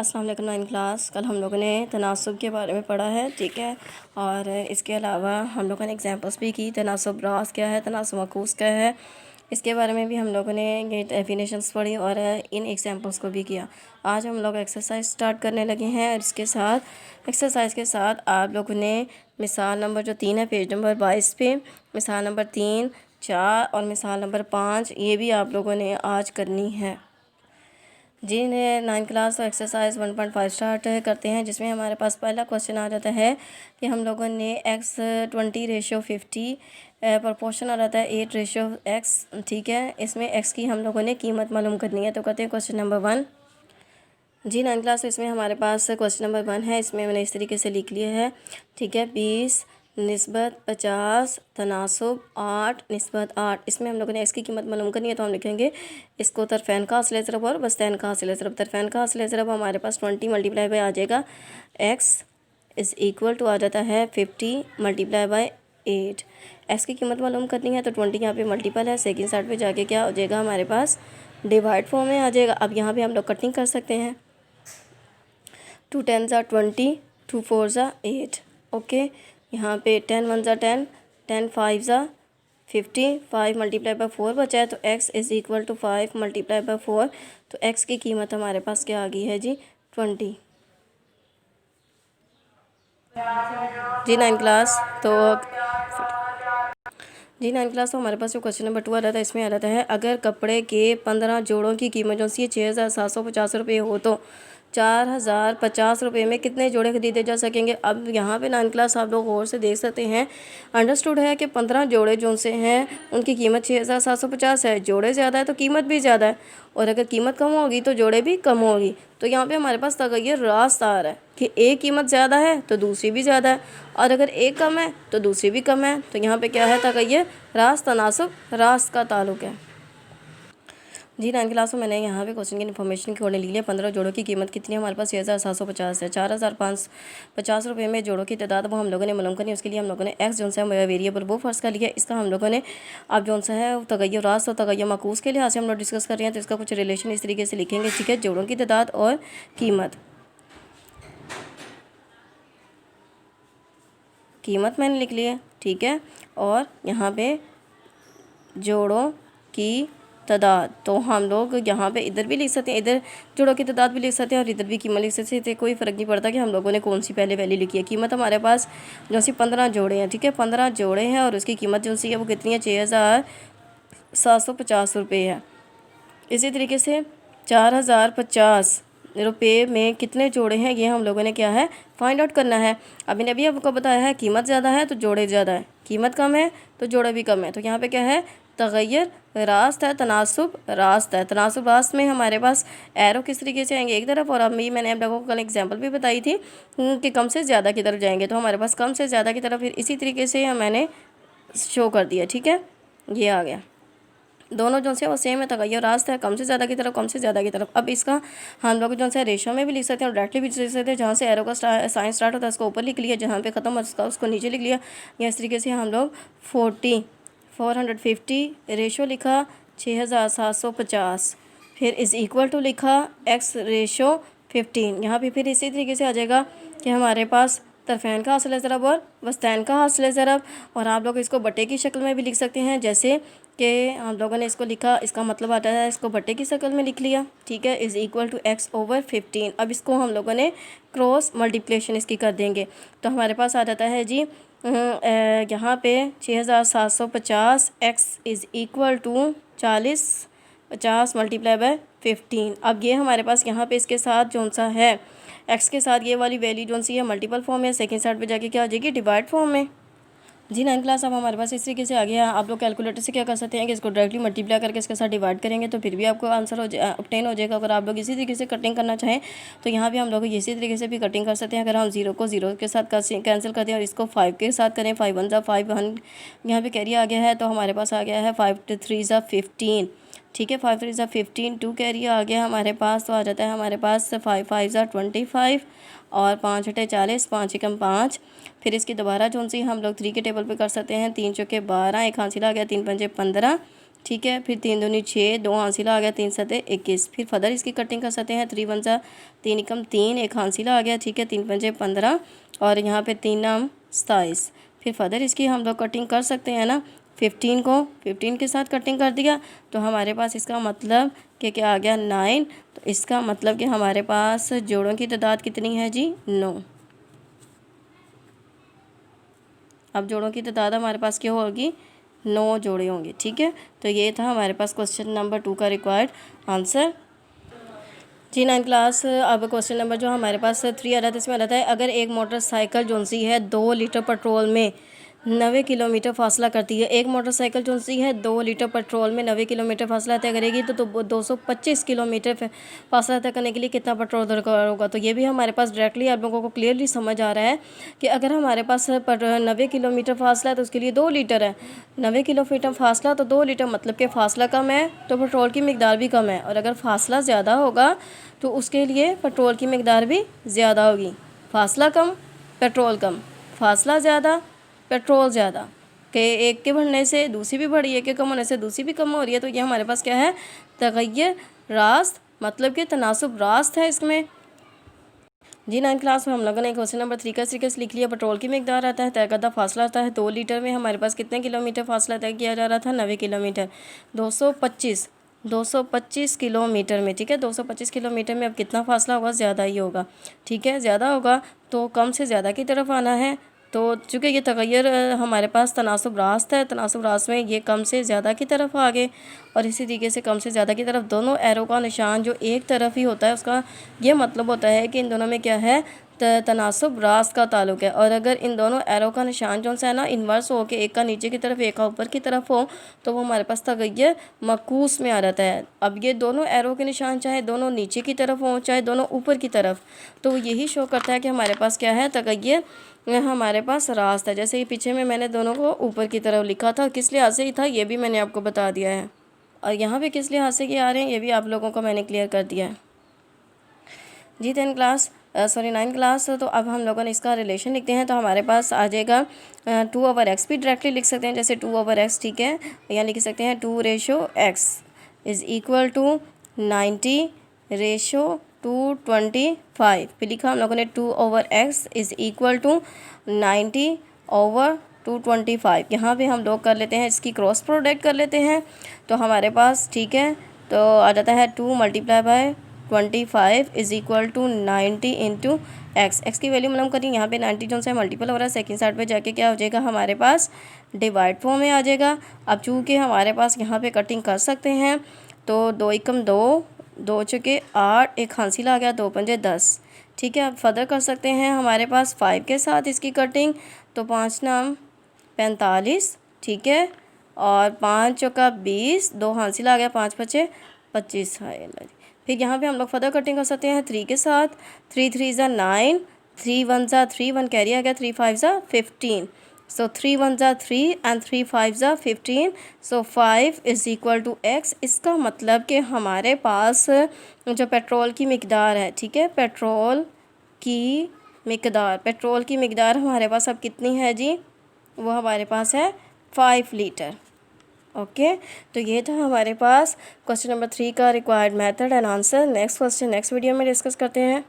अस्सलाम वालेकुम 9 क्लास। कल हम लोगों ने तनासुब के बारे में पढ़ा है, ठीक है। और इसके अलावा हम लोगों ने एग्जांपल्स भी की। तनासुब रास क्या है, तनासुब मकूस क्या है, इसके बारे में भी हम लोगों ने ये डेफिनेशंस पढ़ी और इन एग्जांपल्स को भी किया। आज हम लोग एक्सरसाइज स्टार्ट करने लगे हैं और इसके साथ एक्सरसाइज के साथ आप लोगों ने मिसाल नंबर जो 3 है पेज नंबर 22 पे, मिसाल नंबर 3, 4 और मिसाल नंबर 5 ये भी आप लोगों ने आज करनी है जी। 9 क्लास और एक्सरसाइज 1.5 स्टार्ट करते हैं, जिसमें हमारे पास पहला क्वेश्चन आ जाता है कि हम लोगों ने x20:50 प्रोपोर्शन आ जाता है 8:x, ठीक है। इसमें x की हम लोगों ने कीमत मालूम करनी है। तो कहते हैं क्वेश्चन नंबर 1 जी। 9 क्लास इसमें हमारे पास क्वेश्चन नंबर 1 है। इसमें मैंने इस तरीके से लिख लिया है, ठीक है। 20 निस्बत 50 तनासुब 8 निस्बत 8। इसमें हम लोगों ने x की कीमत मालूम करनी है, तो हम लिखेंगे इसको तरफ़ैन का हासिल ज़रब और वस्तैन का हासिल ज़रब। तरफ़ैन का हासिल ज़रब हमारे पास 20 मल्टीप्लाई बाई आ जाएगा x इज़ इक्वल टू आ जाता है 50 मल्टीप्लाई बाई 8। x की कीमत मालूम करनी है, तो 20 यहाँ पे मल्टीपल है, सेकंड साइड पे जाके क्या हो जाएगा हमारे पास डिवाइड फॉर्म में आ जाएगा। अब यहाँ पे हम लोग कटिंग कर सकते हैं। 2 10 ज़ा 20, 2 4 ज़ा 8, ओके। यहाँ पे 10 1 ज़ा 10, 10 5 ज़ा 50, 5 मल्टीप्लाई बाई 4 बचा है, तो x is equal to 5 multiply by 4। तो x की कीमत हमारे पास क्या आ गई है जी 20 जी। 9 क्लास जी 9 क्लास तो हमारे पास जो क्वेश्चन नंबर 2 आ रहा था, इसमें आ रहा है अगर कपड़े के 15 जोड़ों की कीमत जो सी 6,750 रुपये हो तो 4,050 रुपये में कितने जोड़े खरीदे जा सकेंगे। अब यहाँ पे 9 क्लास आप लोग गौर से देख सकते हैं। अंडरस्टूड है कि 15 जोड़े जो से हैं उनकी कीमत 6,750 है। जोड़े ज़्यादा है तो कीमत भी ज़्यादा है, और अगर कीमत कम होगी तो जोड़े भी कम होगी। तो यहाँ पे हमारे पास तगय्युर रास्त आ रहा है कि एक कीमत ज़्यादा है तो दूसरी भी ज़्यादा है, और अगर एक कम है तो दूसरी भी कम है। तो यहाँ पे क्या है तगय्युर रास्त तनासुब रास्त का ताल्लुक़ है जी। 9 क्लास में मैंने यहाँ पे क्वेश्चन की इन्फॉर्मेशन की ओर ले लिया। 15 जोड़ों की कीमत कितनी है हमारे पास 6,750 है। 4,550 रुपये में जोड़ों की तादाद वो हम लोगों ने मालूम करनी है। उसके लिए हम लोगों ने x जो सा वेरिएबल वो फर्ज कर लिया। इसका हम लोगों ने अब जो सा है तगय्युर रास्त और तगय्युर मकूस के लिहाज से हम लोग डिस्कस कर रहे हैं, तो इसका कुछ रिलेशन इस तरीके से लिखेंगे, ठीक है। जोड़ों की तादाद और कीमत मैंने लिख लिया, ठीक है। और यहाँ पे जोड़ों की तादाद, तो हम लोग यहाँ पे इधर भी लिख सकते हैं, इधर जोड़ों की तादाद भी लिख सकते हैं और इधर भी कीमत लिख सकते हैं। कोई फ़र्क नहीं पड़ता कि हम लोगों ने कौन सी पहले वैल्यू लिखी है। कीमत हमारे पास जो सी 15 जोड़े हैं, ठीक है। 15 जोड़े हैं और उसकी कीमत जो सी है वो कितनी है 6,750 रुपये है। इसी तरीके से 4,050 रुपये में कितने जोड़े हैं ये हम लोगों ने क्या है फाइंड आउट करना है। अभी ने भी आपको बताया है कीमत ज़्यादा है तो जोड़े ज़्यादा है, कीमत कम है तो जोड़े भी कम है। तो यहाँ पे क्या है तगय्युर रास्त है, तनासुब रास्त है। तनासुब रास्त में हमारे पास एरो किस तरीके से आएंगे एक तरफ, और अभी मैंने आप लोगों को कल एग्जांपल भी बताई थी कि कम से ज़्यादा की तरफ जाएंगे, तो हमारे पास कम से ज़्यादा की तरफ फिर इसी तरीके से मैंने शो कर दिया, ठीक है। ये आ गया, दोनों जो से वो सेम है, तगय्युर रास्त है, कम से ज़्यादा की तरफ कम से ज़्यादा की तरफ। अब इसका हम लोग जो है रेशो में भी लिख सकते हैं और डायरेक्टली भी लिख सकते हैं। जहाँ से एरो का साइन स्टार्ट होता है उसको ऊपर लिख लिया, जहाँ पे ख़त्म होता है उसको नीचे लिख लिया। या इस तरीके से हम लोग 450 रेशो लिखा 6,750, फिर इज़ इक्वल टू लिखा x रेशो 15। यहाँ पे फिर इसी तरीके से आ जाएगा कि हमारे पास तरफ़ैन का हासिल ज़रब और वस्तैन का हासिल ज़रब। और आप लोग इसको बटे की शक्ल में भी लिख सकते हैं, जैसे कि हम लोगों ने इसको लिखा, इसका मतलब आता है इसको बटे की शक्ल में लिख लिया, ठीक है। Is equal to x/15। अब इसको हम लोगों ने क्रॉस मल्टीप्लिकेशन इसकी कर देंगे, तो हमारे पास आ जाता है जी यहाँ पे 6,750 x is equal to 50 multiply by 15। अब ये हमारे पास यहाँ पे इसके साथ जो सा है x के साथ ये वाली वैल्यू जो सी है मल्टीपल फॉर्म में, सेकंड साइड पे जाके क्या हो जाएगी डिवाइड फॉर्म में जी। 9 क्लास अब हमारे पास इस तरीके से आ गया। आप लोग कैलकुलेटर से क्या कर सकते हैं कि इसको डायरेक्टली मल्टीप्लाई करके इसके साथ डिवाइड करेंगे तो फिर भी आपको आंसर ऑब्टेन हो जाएगा। अगर आप लोग इसी तरीके से कटिंग करना चाहें तो यहाँ भी हम लोग इसी तरीके से भी कटिंग कर सकते हैं। अगर हम 0 को 0 के साथ कैंसिल करते हैं और इसको 5 के साथ करें, 5 1 ज़ा 5 1 यहाँ पे कैरी आ गया है, तो हमारे पास आ गया है 5 3 ज़ा 15, ठीक है। 5 3 ज़ा 15, 2 कैरी आ गया हमारे पास, तो आ जाता है हमारे पास 5 5 ज़ा 25 और 5 8 40, 5 एकम 5। फिर इसकी दोबारा जो सी हम लोग 3 के टेबल पे कर सकते हैं, 3 चौके 12, एक हासिल आ गया, 3 पंजे 15, ठीक है। फिर 3 दूनी 6, 2 हासिला आ गया, 3 सते 21। फिर फर्दर इसकी कटिंग कर सकते हैं। 3 वन सा 3 एकम 3, 1 हासिला आ गया, ठीक है। 3 पंजे 15 और यहाँ पे 3 नाम 27। फिर फर्दर इसकी हम लोग कटिंग कर सकते हैं ना। 15 को 15 के साथ कटिंग कर दिया तो हमारे पास इसका मतलब कि क्या आ गया 9। तो इसका मतलब कि हमारे पास जोड़ों की तादाद कितनी है जी 9। अब जोड़ों की तादाद हमारे पास क्या होगी 9 जोड़े होंगे, ठीक है। तो ये था हमारे पास क्वेश्चन नंबर 2 का रिक्वायर्ड आंसर जी 9 क्लास। अब क्वेश्चन नंबर जो हमारे पास 3 आ रहा था, इसमें आ रहा था अगर एक मोटरसाइकिल जो सी है 2 लीटर पेट्रोल में 90 किलोमीटर फासला करती है। एक मोटरसाइकिल जो सी है 2 लीटर पेट्रोल में 90 किलोमीटर फासला तय करेगी तो 225 किलोमीटर फासला तय करने के लिए कितना पेट्रोल दरकार होगा। तो ये भी हमारे पास डायरेक्टली आप लोगों को क्लियरली समझ आ रहा है कि अगर हमारे पास 90 किलोमीटर फासला है तो उसके लिए 2 लीटर है। 90 किलोमीटर फासला तो 2 लीटर, मतलब कि फ़ासला कम है तो पेट्रोल की मकदार भी कम है। और अगर फ़ासला ज़्यादा होगा तो उसके लिए पेट्रोल की मकदार भी ज़्यादा होगी। फ़ासला कम पेट्रोल कम, फ़ासला ज़्यादा पेट्रोल ज़्यादा, कि एक के बढ़ने से दूसरी भी बढ़ी, एक के कम होने से दूसरी भी कम हो रही है। तो ये हमारे पास क्या है तग़य्युर रास्त, मतलब कि तनासुब रास्त है इसमें जी। 9 क्लास में हम लोगों ने क्वेश्चन नंबर 3 का तरीके से लिख लिया। पेट्रोल की मकदार आता है, तय करदा फासला आता है 2 लीटर में हमारे पास कितने किलोमीटर फासला तय किया जा रहा था 90 किलोमीटर। 225 किलोमीटर में, ठीक है। 225 किलोमीटर में अब कितना फासला होगा, ज़्यादा ही होगा, ठीक है। ज़्यादा होगा तो कम से ज़्यादा की तरफ आना है। तो चूँकि ये तग़य्युर हमारे पास तनासुब रास्त है, तनासुब रास्त में ये कम से ज़्यादा की तरफ आ गए। और इसी तरीके से कम से ज़्यादा की तरफ दोनों एरो का निशान जो एक तरफ ही होता है उसका ये मतलब होता है कि इन दोनों में क्या है तनासुब रास्त का ताल्लुक़ है। और अगर इन दोनों एरो का निशान जो है ना इन्वर्स हो के एक का नीचे की तरफ एक का ऊपर की तरफ हो तो वो हमारे पास तग़य्युर मक़ूस में आ जाता है। अब ये दोनों एरो के निशान चाहे दोनों नीचे की तरफ हों चाहे दोनों ऊपर की तरफ, तो यही शो करता है कि हमारे पास क्या है तग़य्युर हमारे पास रास्त है। जैसे कि पीछे में मैंने दोनों को ऊपर की तरफ लिखा था, किस लिहाज से ही था ये भी मैंने आपको बता दिया है। और यहाँ पे किस लिहाज से आ रहे हैं ये भी आप लोगों को मैंने क्लियर कर दिया है जी। 9 क्लास। तो अब हम लोगों ने इसका रिलेशन लिखते हैं तो हमारे पास आ जाएगा 2/x भी डायरेक्टली लिख सकते हैं, जैसे 2/x, ठीक है। या लिख सकते हैं 2/x इज़ इक्वल टू 90/225। फिर लिखा हम लोगों ने 2/x इज़ इक्वल टू 90/225। यहाँ पे हम लोग कर लेते हैं इसकी क्रॉस प्रोडक्ट कर लेते हैं तो हमारे पास, ठीक है, तो आ जाता है 2 × 25 is equal to 90 into x की वैल्यू मतलब करें यहाँ पे 90 जो से मल्टीपल हो रहा है सेकंड साइड पे जाके क्या हो जाएगा हमारे पास डिवाइड फॉर्म में आ जाएगा। अब चूँकि हमारे पास यहाँ पे कटिंग कर सकते हैं तो 2 एकम 2, 2 चुके 8, एक हासिल आ गया, 2 पंजे 10, ठीक है। अब फर्दर कर सकते हैं हमारे पास 5 के साथ इसकी कटिंग तो 5 नाम 45, ठीक है। और 5 चौका 20, 2 हासिल आ गया, 5 पचे 25। फिर यहाँ पे हम लोग फर्दर कटिंग कर सकते हैं 3 के साथ। 3 3 ज़ा 9, 3 1 ज़ा 3, 1 कैरी आ गया, 3 5 ज़ा 15। सो 3 1 ज़ा 3 एंड 3 5 ज़ा 15। सो 5 इज़ इक्वल टू x। इसका मतलब कि हमारे पास जो पेट्रोल की मकदार है, ठीक है, पेट्रोल की मकदार हमारे पास अब कितनी है जी, वो हमारे पास है 5 लीटर। ओके तो ये था हमारे पास क्वेश्चन नंबर 3 का required method and answer. Next question next video में डिस्कस करते हैं।